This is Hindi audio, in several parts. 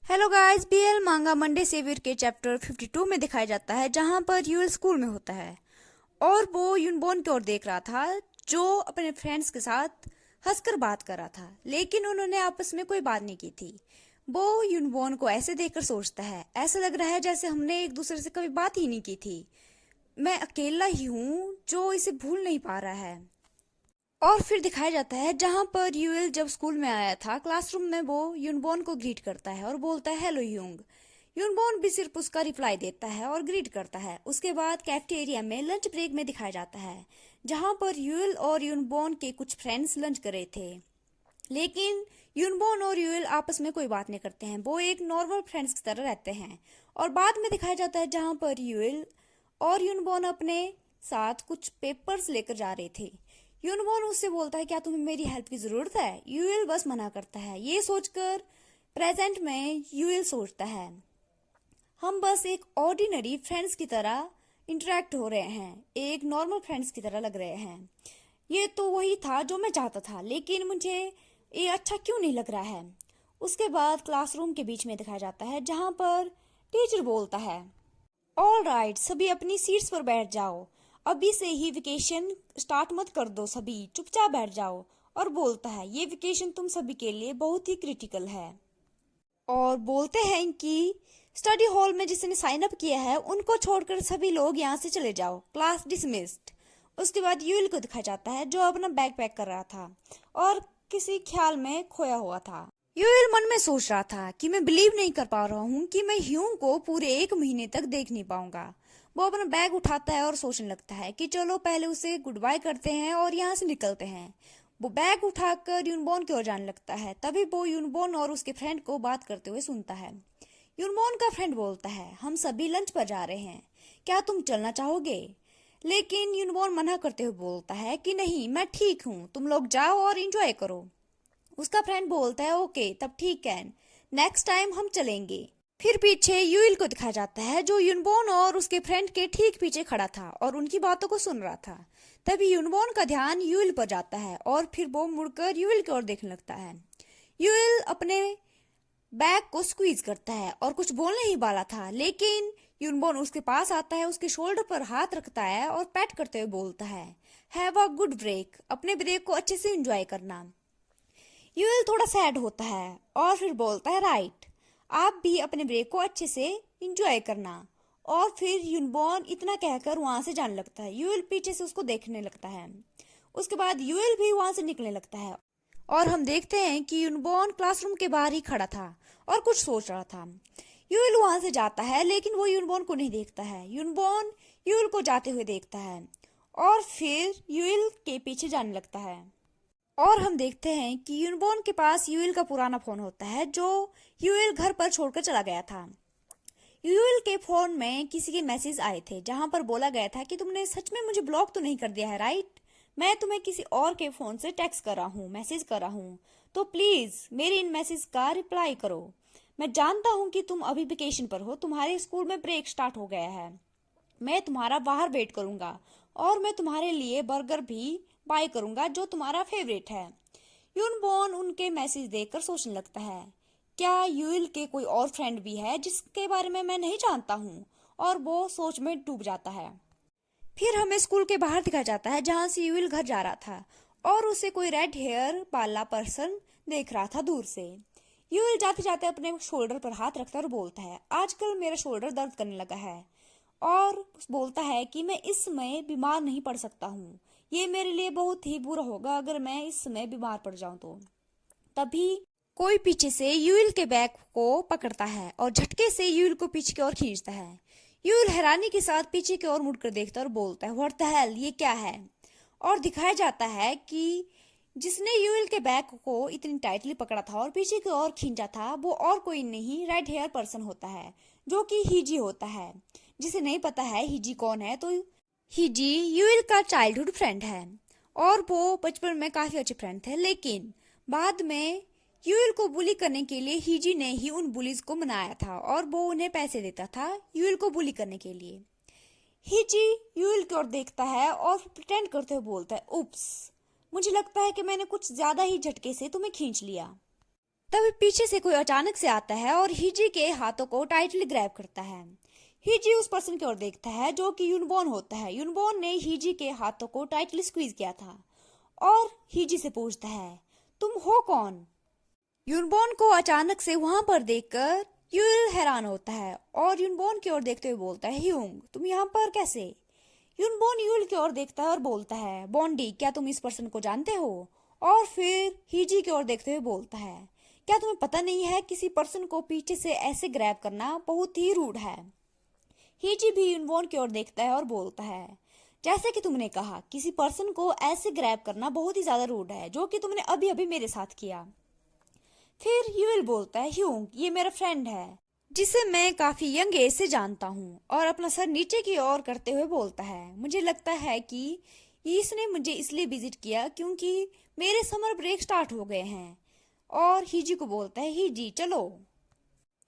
हेलो गाइस, बीएल मांगा मंडे सेवियर के चैप्टर 52 में दिखाया जाता है जहां पर यूएल स्कूल में होता है और वो यूनबॉर्न की ओर देख रहा था जो अपने फ्रेंड्स के साथ हंसकर बात कर रहा था, लेकिन उन्होंने आपस में कोई बात नहीं की थी। वो यूनबॉर्न को ऐसे देखकर सोचता है, ऐसा लग रहा है जैसे हमने एक दूसरे से कभी बात ही नहीं की थी। मैं अकेला ही हूँ जो इसे भूल नहीं पा रहा है। और फिर दिखाया जाता है जहां पर यूएल जब स्कूल में आया था, क्लासरूम में वो यूनबॉर्न को ग्रीट करता है और बोलता है हेलो यूंग। यूनबॉर्न भी सिर्फ उसका रिप्लाई देता है और ग्रीट करता है। उसके बाद कैफेटेरिया में लंच ब्रेक में दिखाया जाता है जहां पर यूएल और यूनबॉर्न के कुछ फ्रेंड्स लंच कर रहे थे, लेकिन यूनबॉर्न और यूएल आपस में कोई बात नहीं करते हैं। वो एक नॉर्मल फ्रेंड्स की तरह रहते हैं। और बाद में दिखाया जाता है जहां पर यूएल और यूनबॉर्न अपने साथ कुछ पेपर्स लेकर जा रहे थे। यूनबॉर्न उससे बोलता है क्या तुम्हें मेरी हेल्प की जरूरत है? यूएल बस मना करता है। ये सोचकर प्रेजेंट में यूएल सोचता है हम बस एक ऑर्डिनरी फ्रेंड्स की तरह इंटरेक्ट हो रहे हैं, एक नॉर्मल फ्रेंड्स की तरह लग रहे हैं। ये तो वही था जो मैं चाहता था, लेकिन मुझे ये अच्छा क्यों नहीं लग रहा है। उसके बाद क्लासरूम के बीच में दिखाया जाता है जहां पर टीचर बोलता है ऑल राइट, सभी अपनी सीट्स पर बैठ जाओ। अभी से ही वेकेशन स्टार्ट मत कर दो, सभी चुपचाप बैठ जाओ। और बोलता है ये वेकेशन तुम सभी के लिए बहुत ही क्रिटिकल है। और बोलते हैं कि स्टडी हॉल में जिसने साइन अप किया है उनको छोड़कर सभी लोग यहाँ से चले जाओ, क्लास डिसमिस्ड। उसके बाद यूल को दिखाया जाता है जो अपना बैग पैक कर रहा था और किसी ख्याल में खोया हुआ था। यूएल मन में सोच रहा था कि मैं बिलीव नहीं कर पा रहा हूँ कि मैं ह्यूंग को पूरे 1 महीने तक देख नहीं पाऊंगा। वो अपना बैग उठाता है और सोचने लगता है कि चलो पहले उसे गुड बाय करते हैं और यहाँ से निकलते हैं। वो बैग उठाकर यूनबॉर्न की ओर जाने लगता है। तभी वो यूनबॉर्न और उसके फ्रेंड को बात करते हुए सुनता है। यूनबॉर्न का फ्रेंड बोलता है हम सभी लंच पर जा रहे हैं, क्या तुम चलना चाहोगे? लेकिन यूनबॉर्न मना करते हुए बोलता है कि नहीं, मैं ठीक हूँ, तुम लोग जाओ और इंजॉय करो। उसका फ्रेंड बोलता है ओके तब ठीक है, नेक्स्ट टाइम हम चलेंगे। फिर पीछे यूइल को दिखाया जाता है जो यूनबॉर्न और उसके फ्रेंड के ठीक पीछे खड़ा था और उनकी बातों को सुन रहा था। तभी यूनबॉर्न का ध्यान यूइल पर जाता है और फिर वो मुड़कर यूइल की ओर देखने लगता है। यूइल अपने बैग को स्क्वीज करता है और कुछ बोलने ही वाला था, लेकिन यूनबॉर्न उसके पास आता है, उसके शोल्डर पर हाथ रखता है और पैट करते हुए बोलता है हैव अ गुड ब्रेक, अपने ब्रेक को अच्छे से एंजॉय करना। यूएल थोड़ा सैड होता है और फिर बोलता है राइट, आप भी अपने ब्रेक को अच्छे से इंजॉय करना। और फिर यूनबॉर्न इतना कहकर वहां से जाने लगता है। यूएल पीछे से उसको देखने लगता है। उसके बाद यूएल भी वहां से निकलने लगता है और हम देखते हैं कि यूनबॉर्न क्लासरूम के बाहर ही खड़ा था और कुछ सोच रहा था। यूएल वहां से जाता है लेकिन वो यूनबॉर्न को नहीं देखता है। यूनबॉर्न यूएल को जाते हुए देखता है और फिर यूएल के पीछे जाने लगता है। और हम देखते हैं कि यूनबॉर्न के पास यूएल का पुराना फोन होता है जो यूएल घर पर छोड़कर चला गया था। यूएल के फोन में किसी के मैसेज आए थे जहां पर बोला गया था कि तुमने सच में मुझे ब्लॉक तो नहीं कर दिया है राइट? मैं तुम्हें किसी और के फोन से टेक्स्ट कर रहा हूँ, मैसेज कर रहा हूँ, तो प्लीज मेरी इन मैसेज का रिप्लाई करो। मैं जानता हूँ कि तुम अभी वेकेशन पर हो, तुम्हारे स्कूल में ब्रेक स्टार्ट हो गया है। मैं तुम्हारा बाहर वेट करूंगा और मैं तुम्हारे लिए बर्गर भी बाय करूंगा जो तुम्हारा फेवरेट है। यूनबॉर्न उनके मैसेज देखकर सोचने लगता है क्या यूएल के कोई और फ्रेंड भी है जिसके बारे में मैं नहीं जानता हूँ, और वो सोच में डूब जाता है। फिर हमें स्कूल के बाहर दिखाया जाता है जहां से यूएल घर जा रहा था और उसे कोई रेड हेयर वाला पर्सन देख रहा था दूर से। यूएल जाते जाते अपने शोल्डर पर हाथ रखता और बोलता है आजकल मेरा शोल्डर दर्द करने लगा है और बोलता है कि मैं इस समय बीमार नहीं पड़ सकता हूँ। ये मेरे लिए बहुत ही बुरा होगा अगर मैं इस समय बीमार पड़ जाऊं तो। तभी कोई पीछे से यूएल के बैग को पकड़ता है और झटके से यूएल को पीछे की ओर खींचता है। यूएल हैरानी के साथ पीछे की ओर मुड़कर देखता है और बोलता है व्हाट द हेल, ये क्या है? और दिखाया जाता है कि जिसने यूएल के बैग को इतनी टाइटली पकड़ा था और पीछे की ओर खींचा था वो और कोई नहीं रेड हेयर पर्सन होता है जो कि हिजी होता है। जिसे नहीं पता है हिजी कौन है, तो हिजी यूएल का चाइल्डहुड फ्रेंड है और वो बचपन में काफी अच्छे फ्रेंड थे, लेकिन बाद में यूएल को बुली करने के लिए हिजी ने ही उन बुलीज को मनाया था और वो उन्हें पैसे देता था यूएल को बुली करने के लिए। हिजी यूएल की ओर देखता है और प्रिटेंड करते हुए बोलता है उप्स, मुझे लगता है कि मैंने कुछ ज्यादा ही झटके से तुम्हें खींच लिया। तभी पीछे से कोई अचानक से आता है और हिजी के हाथों को टाइटली ग्रैब करता है। हिजी उस पर्सन की ओर देखता है जो कि यूनबोन होता है। यूनबोन ने हिजी के हाथों को टाइटली स्क्वीज किया था और हिजी से पूछता है, तुम हो कौन? यूनबोन को अचानक से वहां पर देखकर यूल हैरान होता है और यूनबोन की ओर देखते हुए बोलता है, ह्यूंग तुम यहाँ पर कैसे? यूनबोन यूल की ओर देखता है और बोलता है, बॉन्डी क्या तुम इस पर्सन को जानते हो? और फिर हिजी की ओर देखते हुए बोलता है, क्या तुम्हें पता नहीं है किसी पर्सन को पीछे से ऐसे ग्रैब करना बहुत ही रूड है? हिजी भी यूनबोन की ओर देखता है और बोलता है, जैसे कि तुमने कहा किसी पर्सन को ऐसे ग्रैब करना बहुत ही ज्यादा रूड है, जो कि तुमने अभी अभी मेरे साथ किया। फिर यूएल बोलता है, ह्यूंग ये मेरा फ्रेंड है जिसे मैं काफी यंग एज से जानता हूँ, और अपना सर नीचे की ओर करते हुए बोलता है, मुझे लगता है कि इसने मुझे इसलिए विजिट किया क्योंकि मेरे समर ब्रेक स्टार्ट हो गए हैं। और हिजी को बोलता है, हिजी चलो।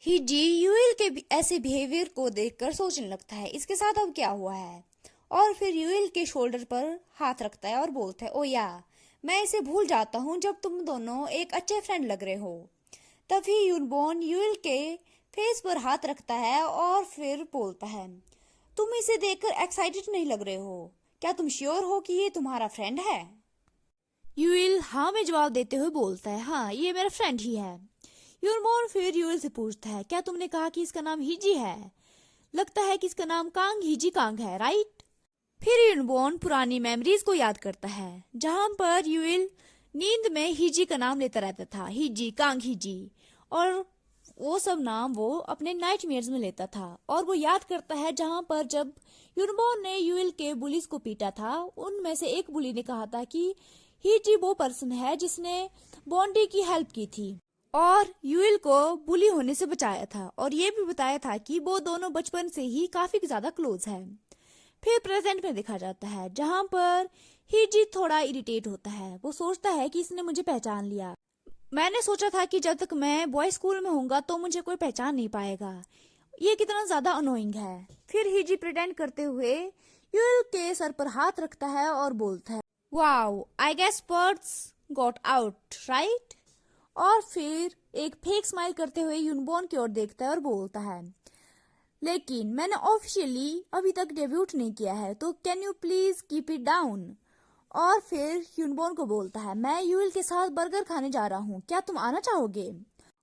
हिजी यूएल के ऐसे बिहेवियर को देखकर सोचने लगता है, इसके साथ अब क्या हुआ है? और फिर यूएल के शोल्डर पर हाथ रखता है और बोलता है, ओ या मैं इसे भूल जाता हूँ जब तुम दोनों एक अच्छे फ्रेंड लग रहे हो। तभी यूनबोन यूएल के फेस पर हाथ रखता है और फिर बोलता है, तुम इसे देखकर एक्साइटेड नहीं लग रहे हो, क्या तुम श्योर हो कि ये तुम्हारा फ्रेंड है? यूएल हाँ में जवाब देते हुए बोलता है, हाँ ये मेरा फ्रेंड ही है। यूनबोन फिर यूएल से पूछता है, क्या तुमने कहा कि इसका नाम हिजी है? लगता है कि इसका नाम कांग हिजी कांग है, राइट? फिर यूनबोन पुरानी मेमोरीज को याद करता है जहां पर यूएल नींद में हिजी का नाम लेता रहता था, हिजी कांग हिजी, और वो सब नाम वो अपने नाइटमेयर्स में लेता था। और वो याद करता है जहां पर जब यूनबोन ने यूएल के बुलीज को पीटा था, उनमें से एक बुली ने कहा था कि हिजी वो पर्सन है जिसने बॉन्डी की हेल्प की थी और यूएल को बुली होने से बचाया था, और ये भी बताया था कि वो दोनों बचपन से ही काफी ज्यादा क्लोज है। फिर प्रेजेंट में दिखा जाता है जहां पर हिजी थोड़ा इरिटेट होता है। वो सोचता है कि इसने मुझे पहचान लिया, मैंने सोचा था कि जब तक मैं बॉय स्कूल में होऊंगा तो मुझे कोई पहचान नहीं पाएगा, ये कितना ज्यादा अनोइंग है। फिर हिजी प्रिटेंड करते हुए यूएल के सर पर हाथ रखता है और बोलता है, wow I guess birds got out right? और फिर एक फेक स्माइल करते हुए यूनबोन की ओर देखता है और बोलता है, लेकिन मैंने ऑफिशियली अभी तक डेब्यूट नहीं किया है, तो can you please keep it down? और फिर यूनबोन को बोलता है, मैं यूएल के साथ बर्गर खाने जा रहा हूँ, क्या तुम आना चाहोगे?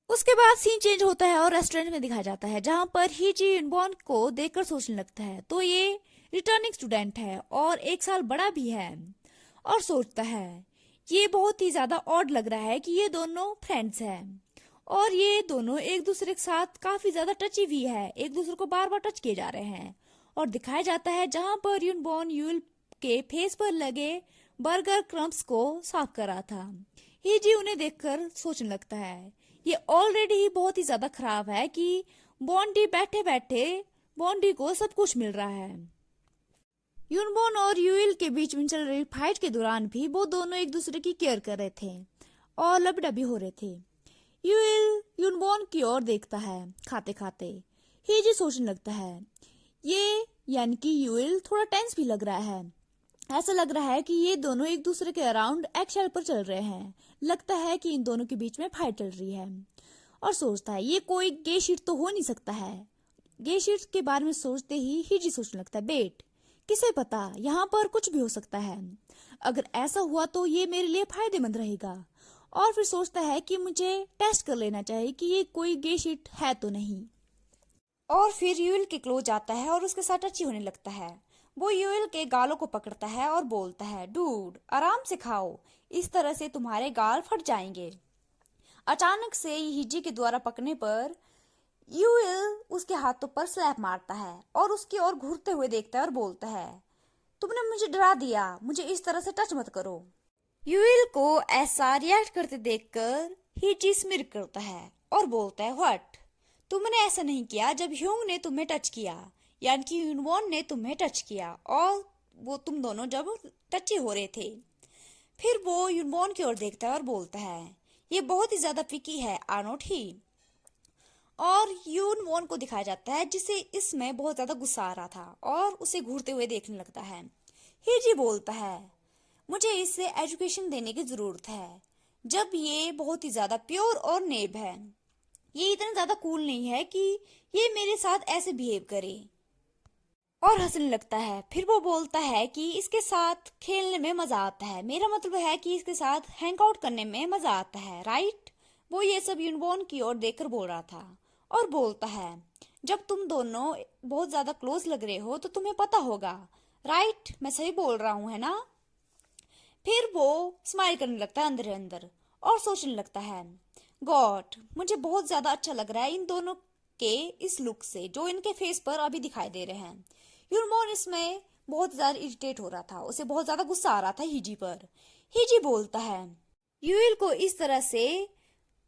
उसके बाद सीन चेंज होता है और रेस्टोरेंट में दिखाया जाता है जहां पर हिजी यूनबोन को देखकर सोचने लगता है, तो ये रिटर्निंग स्टूडेंट है और एक साल बड़ा भी है, और सोचता है ये बहुत ही ज्यादा ऑड लग रहा है कि ये दोनों फ्रेंड्स हैं और ये दोनों एक दूसरे के साथ काफी ज्यादा टची भी है, एक दूसरे को बार बार टच किए जा रहे हैं। और दिखाया जाता है जहां पर यूनबोन यूएल के फेस पर लगे बर्गर क्रम्स को साफ कर रहा था। हिजी उन्हें देखकर सोचने लगता है, ये ऑलरेडी ही बहुत ही ज्यादा खराब है कि बॉन्डी बैठे बैठे बॉन्डी को सब कुछ मिल रहा है। यूनबोन और यूएल के बीच में चल रही फाइट के दौरान भी वो दोनों एक दूसरे की केयर कर रहे थे और लबडबी हो रहे थे। यूएल यूनबोन की ओर देखता है खाते खाते। हिजी सोचने लगता है, ये यानी कि यूएल थोड़ा टेंस भी लग रहा है, ऐसा लग रहा है कि ये दोनों एक दूसरे के अराउंड एक्शेल पर चल रहे हैं, लगता है कि इन दोनों के बीच में फाइट चल रही है। और सोचता है ये कोई गे शीट तो हो नहीं सकता है। गे शीट के बारे में सोचते ही हिजी सोचने लगता है, बेट किसे पता यहाँ पर कुछ भी हो सकता है, अगर ऐसा हुआ तो ये मेरे लिए फायदेमंद रहेगा। और फिर सोचता है कि मुझे टेस्ट कर लेना चाहिए कि ये कोई गे शीट है तो नहीं। और फिर यूएल के क्लोज आता है और उसके साथ टची होने लगता है। वो यूएल के गालों को पकड़ता है और बोलता है, डूड आराम से खाओ, इस तरह से तुम्हारे गाल फट जाएंगे। अचानक से हिजी के द्वारा पकड़ने पर यूएल उसके हाथों पर स्लैप मारता है और उसकी ओर घूरते हुए देखता है और बोलता है, तुमने मुझे डरा दिया, मुझे इस तरह से टच मत करो। यूएल को ऐसा रिएक्ट करते देखकर हिजी स्मिर्क करता है और बोलता है, व्हाट? तुमने ऐसा नहीं किया जब ह्यूंग ने तुम्हें टच किया, यानी कि यूनबोन ने तुम्हें टच किया और वो तुम दोनों जब टची हो रहे थे। फिर वो यूनबोन की ओर देखता है और बोलता है, ये बहुत ही ज्यादा पिकी है आनोट ही। और यूनबोन को दिखाया जाता है जिसे इसमें बहुत ज्यादा गुस्सा आ रहा था और उसे घूरते हुए देखने लगता है। हिजी बोलता है, मुझे इससे एजुकेशन देने की जरूरत है, जब ये बहुत ही ज्यादा प्योर और नेब है, ये इतना ज्यादा कूल नहीं है कि ये मेरे साथ ऐसे बिहेव करे। और हंसने लगता है। फिर वो बोलता है कि इसके साथ खेलने में मजा आता है, मेरा मतलब है कि इसके साथ हैंग आउट करने में मजा आता है, राइट। वो ये सब यूनबॉर्न की ओर देखकर बोल रहा था और बोलता है, जब तुम दोनों बहुत ज्यादा क्लोज लग रहे हो तो तुम्हें पता होगा, राइट। मैं सही बोल रहा हूँ, है ना। फिर वो स्माइल करने लगता है अंदर अंदर और सोचने लगता है, गॉड, मुझे बहुत ज्यादा अच्छा लग रहा है इन दोनों के इस लुक से जो इनके फेस पर अभी दिखाई दे रहे हैं। यूरमोन इसमें बहुत ज्यादा इरिटेट हो रहा था, उसे बहुत ज्यादा गुस्सा आ रहा था हिजी पर। हिजी बोलता है, यूएल को इस तरह से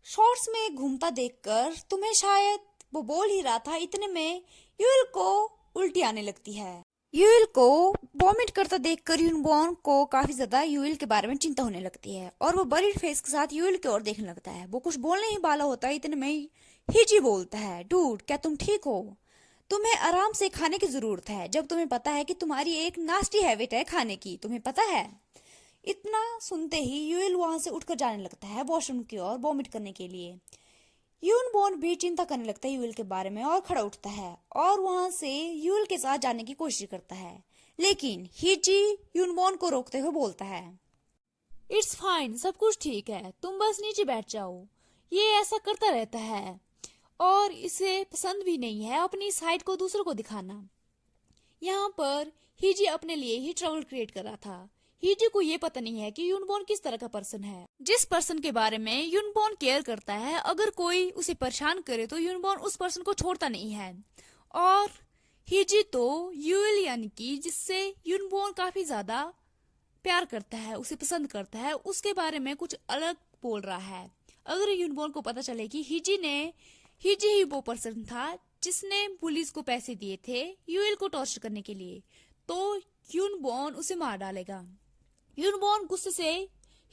शॉर्ट्स में घूमता देखकर तुम्हें शायद, वो बोल ही रहा था इतने में यूएल को उल्टी आने लगती है। यूएल को वॉमिट करता देखकर यूनबॉर्न को काफी ज्यादा यूएल के बारे में चिंता होने लगती है और वो बरीड फेस के साथ यूएल की ओर देखने लगता है। वो कुछ बोलने ही वाला होता है इतने में हिजी बोलता है, डूड क्या तुम ठीक हो? तुम्हें आराम से खाने की जरूरत है जब तुम्हें पता है कि तुम्हारी एक नास्टी हैबिट है खाने की, तुम्हें पता है। इतना सुनते ही यूएल वहां से उठकर जाने लगता है वॉशरूम की ओर वॉमिट करने के लिए। यूनबॉर्न भी चिंता करने लगता है यूएल के बारे में और खड़ा उठता है और वहां से यूएल के साथ जाने की कोशिश करता है, लेकिन हिजी यूनबॉर्न को रोकते हुए बोलता है, इट्स फाइन, सब कुछ ठीक है, तुम बस नीचे बैठ जाओ। ये ऐसा करता रहता है और इसे पसंद भी नहीं है अपनी साइड को दूसरों को दिखाना। यहाँ पर हिजी अपने लिए ही ट्रबल क्रिएट कर रहा था। हिजी को ये पता नहीं है कि यूनबॉर्न किस तरह का पर्सन है, जिस पर्सन के बारे में यूनबॉर्न केयर करता है, अगर कोई उसे परेशान करे तो यूनबॉर्न उस पर्सन को छोड़ता नहीं है। और हिजी तो यूएल यानी कि जिससे यूनबॉर्न काफी ज्यादा प्यार करता है, उसे पसंद करता है, उसके बारे में कुछ अलग बोल रहा है। अगर यूनबॉर्न को पता चले कि हिजी ही वो पर्सन था जिसने पुलिस को पैसे दिए थे यूएल को टॉर्चर करने के लिए, तो यूनबॉर्न उसे मार डालेगा। यूनबॉर्न गुस्से से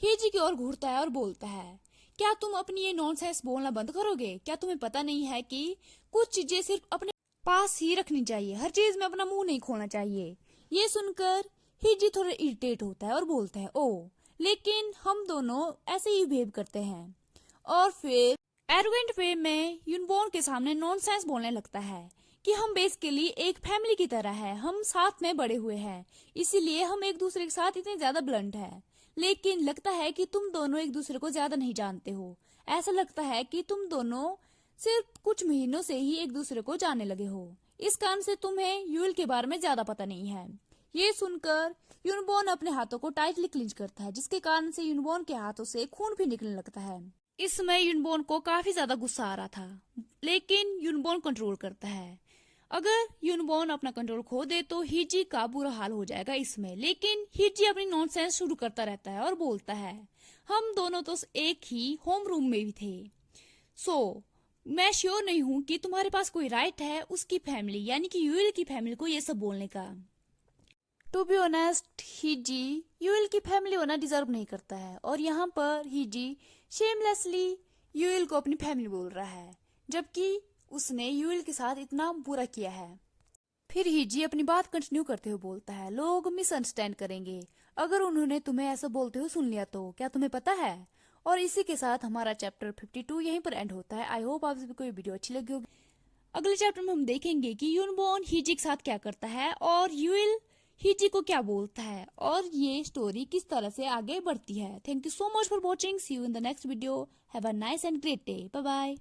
हिजी की ओर घूरता है और बोलता है, क्या तुम अपनी ये नॉनसेंस बोलना बंद करोगे? क्या तुम्हें पता नहीं है कि कुछ चीजें सिर्फ अपने पास ही रखनी चाहिए, हर चीज में अपना मुंह नहीं खोलना चाहिए। ये सुनकर हिजी थोड़ा इरिटेट होता है और बोलता है, ओ, लेकिन हम दोनों ऐसे ही बिहेव करते हैं। और फिर एरोगेंट वे में यूनबॉर्न के सामने नॉनसेंस बोलने लगता है कि हम बेसिकली एक फैमिली की तरह है, हम साथ में बड़े हुए हैं, इसीलिए हम एक दूसरे के साथ इतने ज्यादा ब्लंट है। लेकिन लगता है कि तुम दोनों एक दूसरे को ज्यादा नहीं जानते हो, ऐसा लगता है कि तुम दोनों सिर्फ कुछ महीनों से ही एक दूसरे को जानने लगे हो, इस कारण से तुम्हें यूएल के बारे में ज्यादा पता नहीं है। ये सुनकर यूनबॉर्न अपने हाथों को टाइटली क्लिंच करता है, जिसके कारण से यूनबॉर्न के हाथों से खून भी निकलने लगता है। इस समय यूनबॉर्न को काफी ज्यादा गुस्सा आ रहा था, लेकिन यूनबॉर्न कंट्रोल करता है। अगर यूनबॉर्न अपना कंट्रोल खो दे तो हिजी का बुरा हाल हो जाएगा इसमें। लेकिन हिजी अपनी नॉनसेंस शुरू करता रहता है और बोलता है, हम दोनों तो एक ही होम रूम में भी थे, सो मैं श्योर नहीं हूँ कि तुम्हारे पास कोई राइट है उसकी फैमिली यानी कि यूएल की फैमिली को ये सब बोलने का। टू बी ऑनेस्ट, हिजी यूएल की फैमिली होना डिजर्व नहीं करता है और यहाँ पर हिजी शेमलेसली यूएल को अपनी फैमिली बोल रहा है, जबकि उसने यूएल के साथ इतना बुरा किया है। फिर हिजी अपनी बात कंटिन्यू करते हुए बोलता है, लोग मिसअंडरस्टैंड करेंगे अगर उन्होंने तुम्हें ऐसा बोलते हुए सुन लिया तो, क्या तुम्हें पता है? और इसी के साथ हमारा चैप्टर 52 यहीं पर एंड होता है। आई होप आप सभी को ये वीडियो अच्छी लगी होगी। अगले चैप्टर में हम देखेंगे कि यूनबॉर्न हिजी के साथ क्या करता है और यूएल हिजी को क्या बोलता है और ये स्टोरी किस तरह से आगे बढ़ती है। Thank you so much for watching, see you in the next video, have a nice and great day, bye bye.